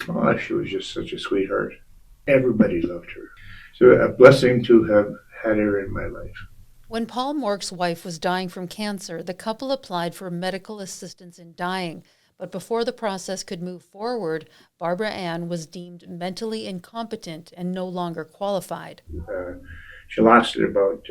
Oh, she was just such a sweetheart. Everybody loved her. So a blessing to have had her in my life. When Paul Morck's wife was dying from cancer, the couple applied for medical assistance in dying, but before the process could move forward, Barbra Ann was deemed mentally incompetent and no longer qualified. Uh, she lasted about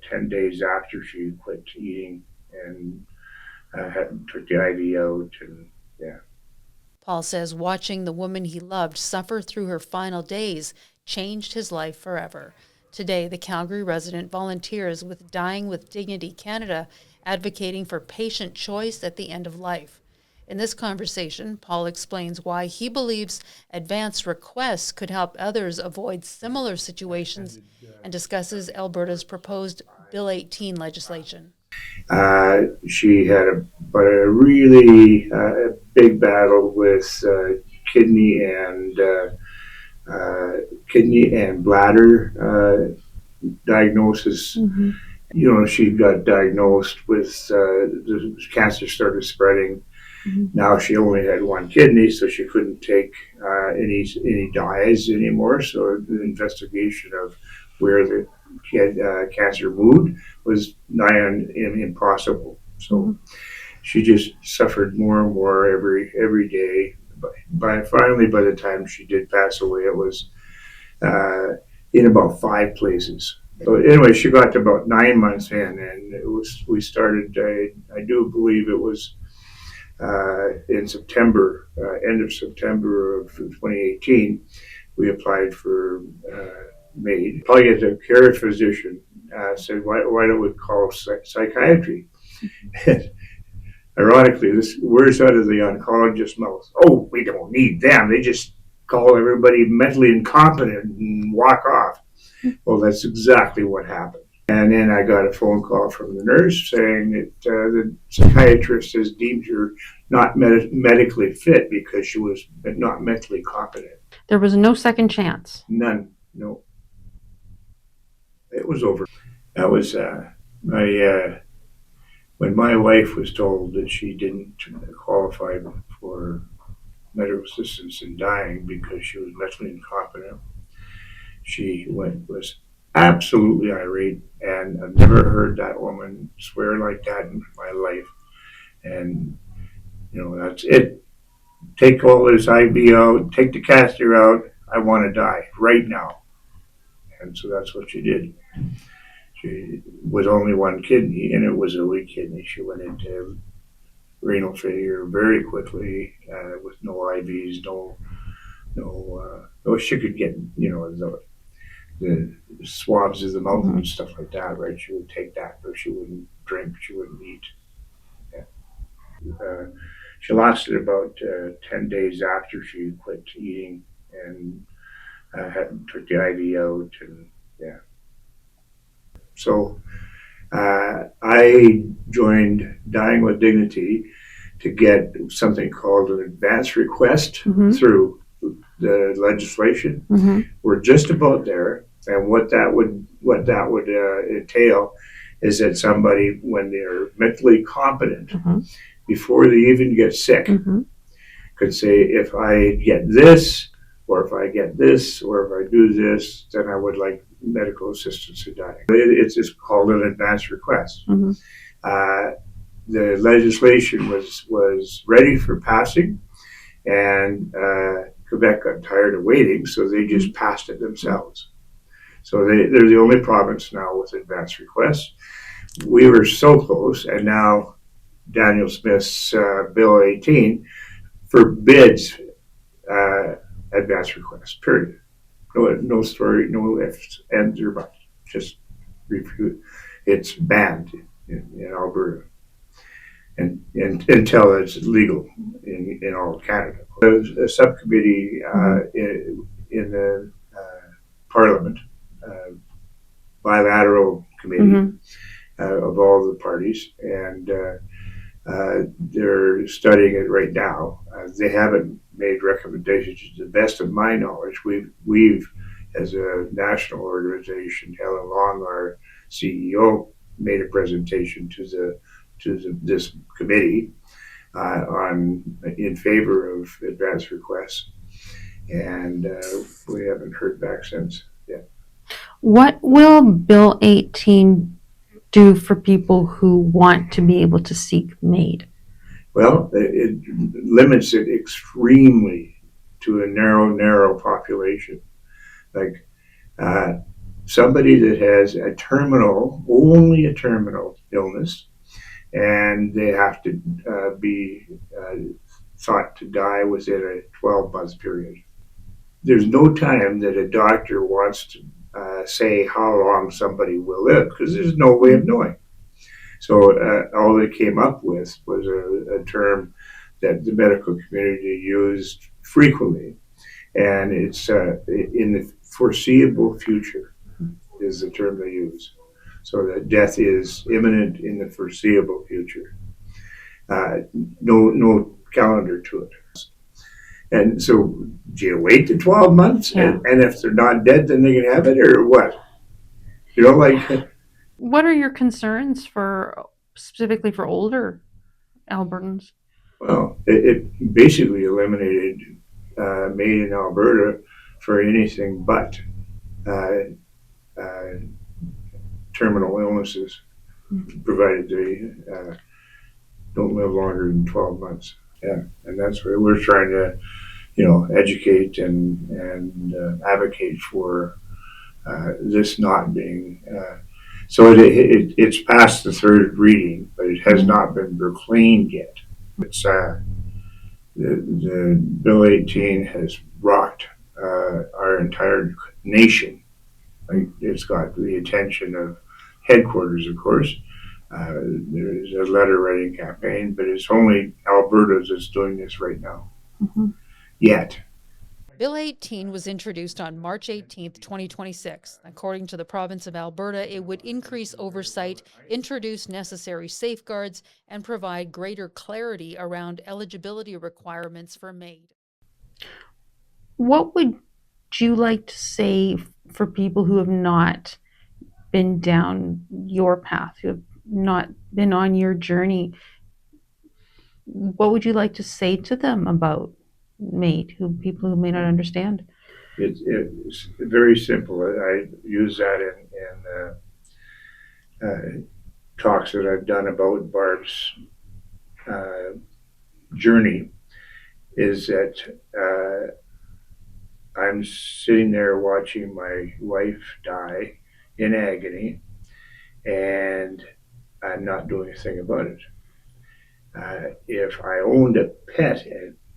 10 days after she quit eating and took the IV out. And yeah. Paul says watching the woman he loved suffer through her final days changed his life forever. Today, the Calgary resident volunteers with Dying with Dignity Canada, advocating for patient choice at the end of life. In this conversation, Paul explains why he believes advance requests could help others avoid similar situations and discusses Alberta's proposed Bill 18 legislation. She had but a really big battle with kidney and bladder diagnosis. Mm-hmm. You know, she got diagnosed with the cancer started spreading. Mm-hmm. Now she only had one kidney, so she couldn't take any dyes anymore. So the investigation of where the cancer moved was nigh on impossible. So mm-hmm. she just suffered more and more every day. Finally, by the time she did pass away, it was in about 5 places. So anyway, she got to about 9 months in, and we started. I do believe it was in September, end of September of 2018. We applied for MAID. Palliative care physician said, "Why don't we call psychiatry?" Ironically, this words out of the oncologist's mouth. "Oh, we don't need them. They just call everybody mentally incompetent and walk off." Well, that's exactly what happened. And then I got a phone call from the nurse saying that the psychiatrist has deemed her not medically fit because she was not mentally competent. There was no second chance. None. No. It was over. That was when my wife was told that she didn't qualify for medical assistance in dying because she was mentally incompetent. She was absolutely irate, and I've never heard that woman swear like that in my life. And you know, that's it. Take all this IV out, take the catheter out. I want to die right now. And so that's what she did. She was only one kidney, and it was a weak kidney. She went into renal failure very quickly with no IVs, no. She could get, the swabs of the mouth and stuff like that, right? She would take that, but she wouldn't drink, she wouldn't eat. Yeah. She lasted about 10 days after she quit eating and took the IV out, and yeah. So I joined Dying with Dignity to get something called an advance request through the legislation. We're just about there. And what that would entail is that somebody, when they're mentally competent, before they even get sick, could say, if I get this, or if I get this, or if I do this, then I would like medical assistance in dying. It's just called an advance request. The legislation was ready for passing, and Quebec got tired of waiting, so they just passed it themselves. So they're the only province now with advance requests. We were so close, and now Daniel Smith's Bill 18 forbids advance requests, period. No story, no ifs, ands, or buts. Just refuse. It's banned in Alberta, and until it's legal in all of Canada. There's a subcommittee in the Parliament, bilateral committee of all the parties, and they're studying it right now. They haven't made recommendations. To the best of my knowledge, we've as a national organization, Helen Long, our CEO, made a presentation to this committee in favor of advance requests. and we haven't heard back since. Yeah. What will Bill 18 do for people who want to be able to seek MAID? Well, it limits it extremely to a narrow population. Like somebody that has only a terminal illness, and they have to be thought to die within a 12-month period. There's no time that a doctor wants to say how long somebody will live, because there's no way of knowing. So all they came up with was a term that the medical community used frequently, and it's in the foreseeable future is the term they use. So that death is imminent in the foreseeable future. No calendar to it. And so, do you wait the 12 months? Yeah. And if they're not dead, then they can have it, or what? You know, like. What are your concerns specifically for older Albertans? Well, it basically eliminated MAID in Alberta for anything but terminal illnesses, provided they don't live longer than 12 months. Yeah, and that's where we're trying to, educate and advocate for this not being. So it's past the third reading, but it has not been proclaimed yet. It's the Bill 18 has rocked our entire nation. Like, it's got the attention of headquarters, of course. There's a letter writing campaign, but it's only Alberta that's doing this right now. Mm-hmm. Yet. Bill 18 was introduced on March 18, 2026. According to the province of Alberta, it would increase oversight, introduce necessary safeguards, and provide greater clarity around eligibility requirements for MAID. What would you like to say for people who have not been down your path, who have not been on your journey? What would you like to say to them about MAID, people who may not understand? It's very simple. I use that in talks that I've done about Barb's journey, is that I'm sitting there watching my wife die in agony, and I'm not doing a thing about it. If I owned a pet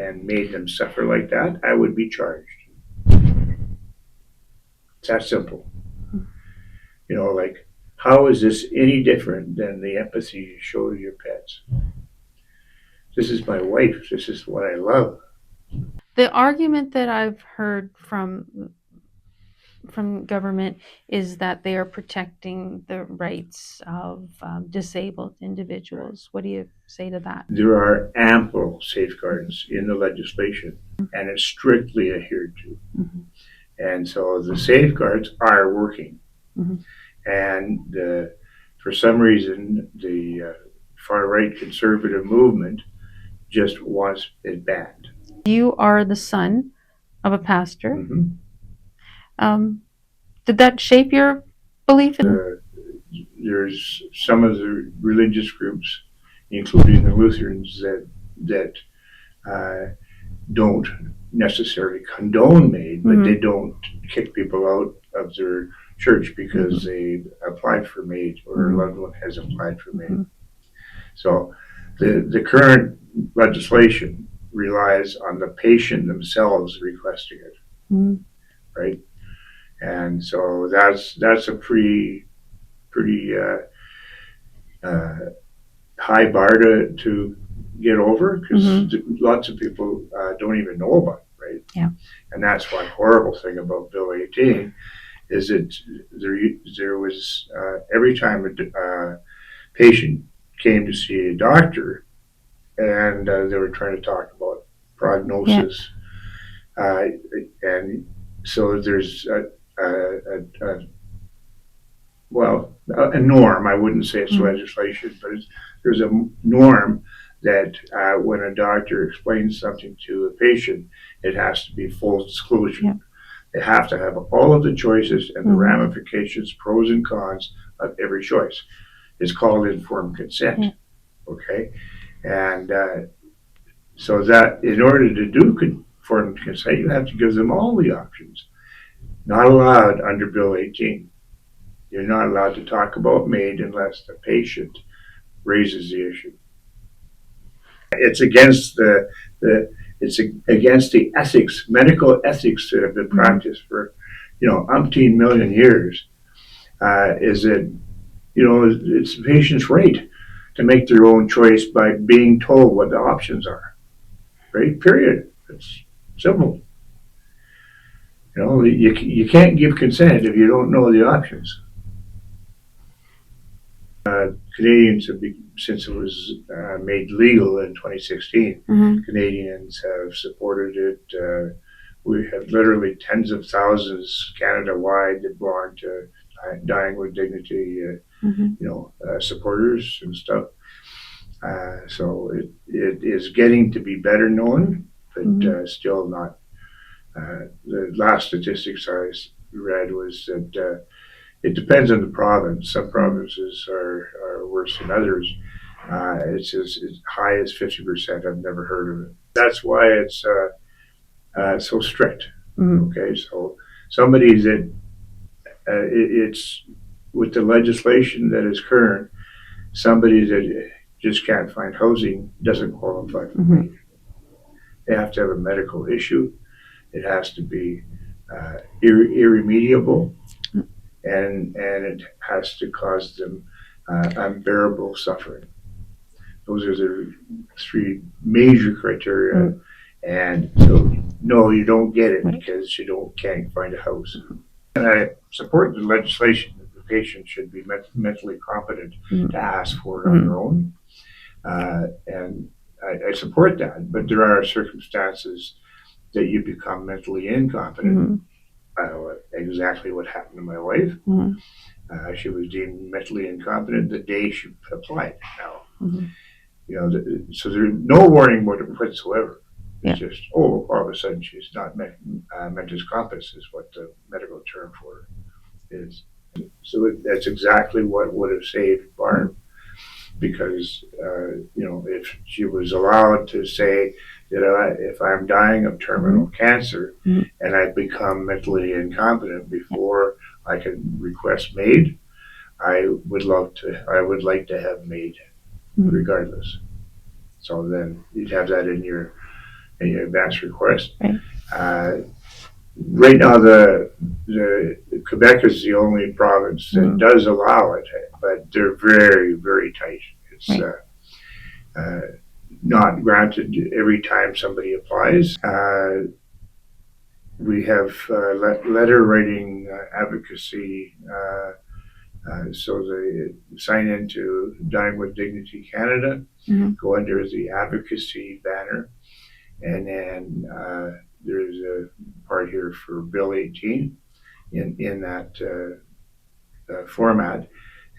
and made them suffer like that, I would be charged. It's that simple. Like, how is this any different than the empathy you show to your pets? This is my wife. This is what I love. The argument that I've heard from government is that they are protecting the rights of disabled individuals. What do you say to that? There are ample safeguards in the legislation, and it's strictly adhered to. Mm-hmm. And so the safeguards are working. Mm-hmm. And for some reason, the far-right conservative movement just wants it banned. You are the son of a pastor. Mm-hmm. Did that shape your belief in? There's some of the religious groups, including the Lutherans, that don't necessarily condone MAID, but they don't kick people out of their church because they applied for MAID, or a loved one has applied for MAID. So the current legislation relies on the patient themselves requesting it, right? And so that's a pretty high bar to get over, because lots of people don't even know about it, right? Yeah. And that's one horrible thing about Bill 18, is that there was every time a patient came to see a doctor, and they were trying to talk about prognosis, and so there's a norm. I wouldn't say it's legislation, but there's a norm that when a doctor explains something to a patient, it has to be full disclosure. Yeah. They have to have all of the choices and the Mhm. ramifications, pros and cons of every choice. It's called informed consent. Yeah. Okay, and so that in order to do informed consent, you have to give them all the options. Not allowed under Bill 18. You're not allowed to talk about MAID unless the patient raises the issue. It's against it's against the ethics, medical ethics that have been practiced for, umpteen million years. Is that it's the patient's right to make their own choice by being told what the options are. Right? Period. It's simple. You can't give consent if you don't know the options. Canadians have since it was made legal in 2016, Mhm. Canadians have supported it. We have literally tens of thousands Canada-wide that belong to Dying with Dignity, Mhm. supporters and stuff. So it is getting to be better known, but still not. The last statistics I read was that it depends on the province. Some provinces are worse than others. It's as high as 50%. I've never heard of it. That's why it's so strict. Mhm. Okay, so somebody that it's with the legislation that is current, somebody that just can't find housing doesn't qualify for Mhm. MAID. They have to have a medical issue. It has to be irremediable, and it has to cause them unbearable suffering. Those are the three major criteria. And so, no, you don't get it because you can't find a house. And I support the legislation that the patient should be mentally competent to ask for it on their own. And I support that, but there are circumstances that you become mentally incompetent. I don't know exactly what happened to my wife. She was deemed mentally incompetent the day she applied. Now, so there's no warning whatsoever. It's just, all of a sudden she's not mentis competence is what the medical term for it is. So that's exactly what would have saved Barb, because if she was allowed to say that if I'm dying of terminal cancer and I become mentally incompetent before I can request MAID, I would like to have MAID regardless. So then you'd have that in your advance request. Right now, the Quebec is the only province that does allow it, but they're very, very tight. It's not granted every time somebody applies. We have letter writing advocacy, so they sign into Dying with Dignity Canada, go under the advocacy banner, and then there's a part here for Bill 18 in that format.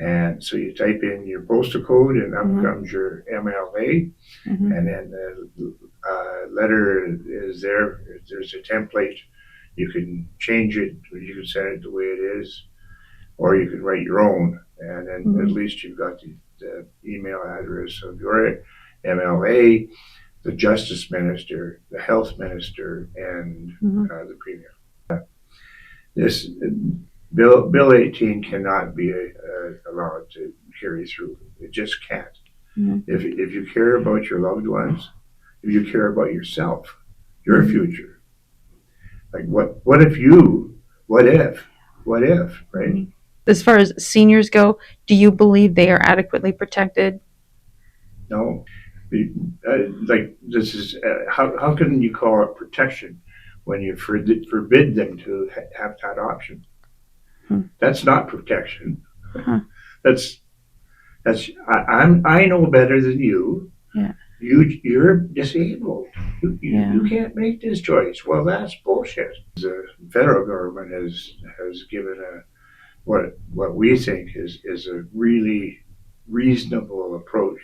And so you type in your postal code, and up comes your MLA, and then the letter is there. There's a template. You can change it, or you can send it the way it is, or you can write your own, and then at least you've got the email address of your MLA, the Justice Minister, the Health Minister, and the Premier. This Bill 18 cannot be allowed to carry through. It just can't. If you care about your loved ones, if you care about yourself, your future, like what if, right? As far as seniors go, do you believe they are adequately protected? No. Like this is how can you call it protection when you forbid them to have that option? That's not protection. That's I know better than you. Yeah. You're disabled. You can't make this choice. Well, that's bullshit. The federal government has given what we think is a really reasonable approach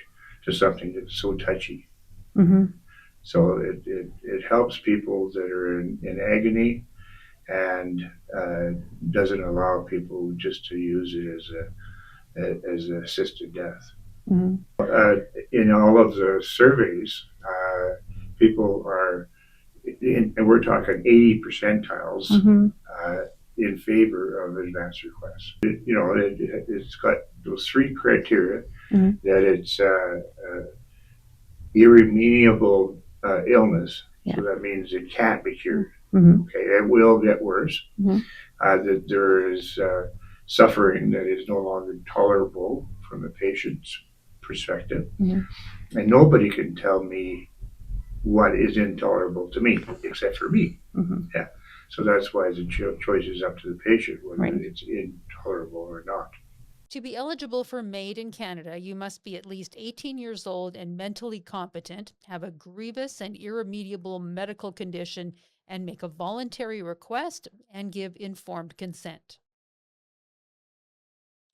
to something that's so touchy. Mm-hmm. So it helps people that are in agony, and doesn't allow people just to use it as an assisted death. Mm-hmm. In all of the surveys, people are, and we're talking 80 percentiles, Mm-hmm. in favor of advance requests. It's got those three criteria, Mm-hmm. that it's irremediable illness. Yeah. So that means it can't be cured. Mm-hmm. Okay, it will get worse. Mm-hmm. That there is suffering that is no longer tolerable from the patient's perspective. Mm-hmm. And nobody can tell me what is intolerable to me except for me. Mm-hmm. Yeah. So that's why the choice is up to the patient whether Right. it's intolerable or not. To be eligible for MAID in Canada, you must be at least 18 years old and mentally competent, have a grievous and irremediable medical condition, and make a voluntary request and give informed consent.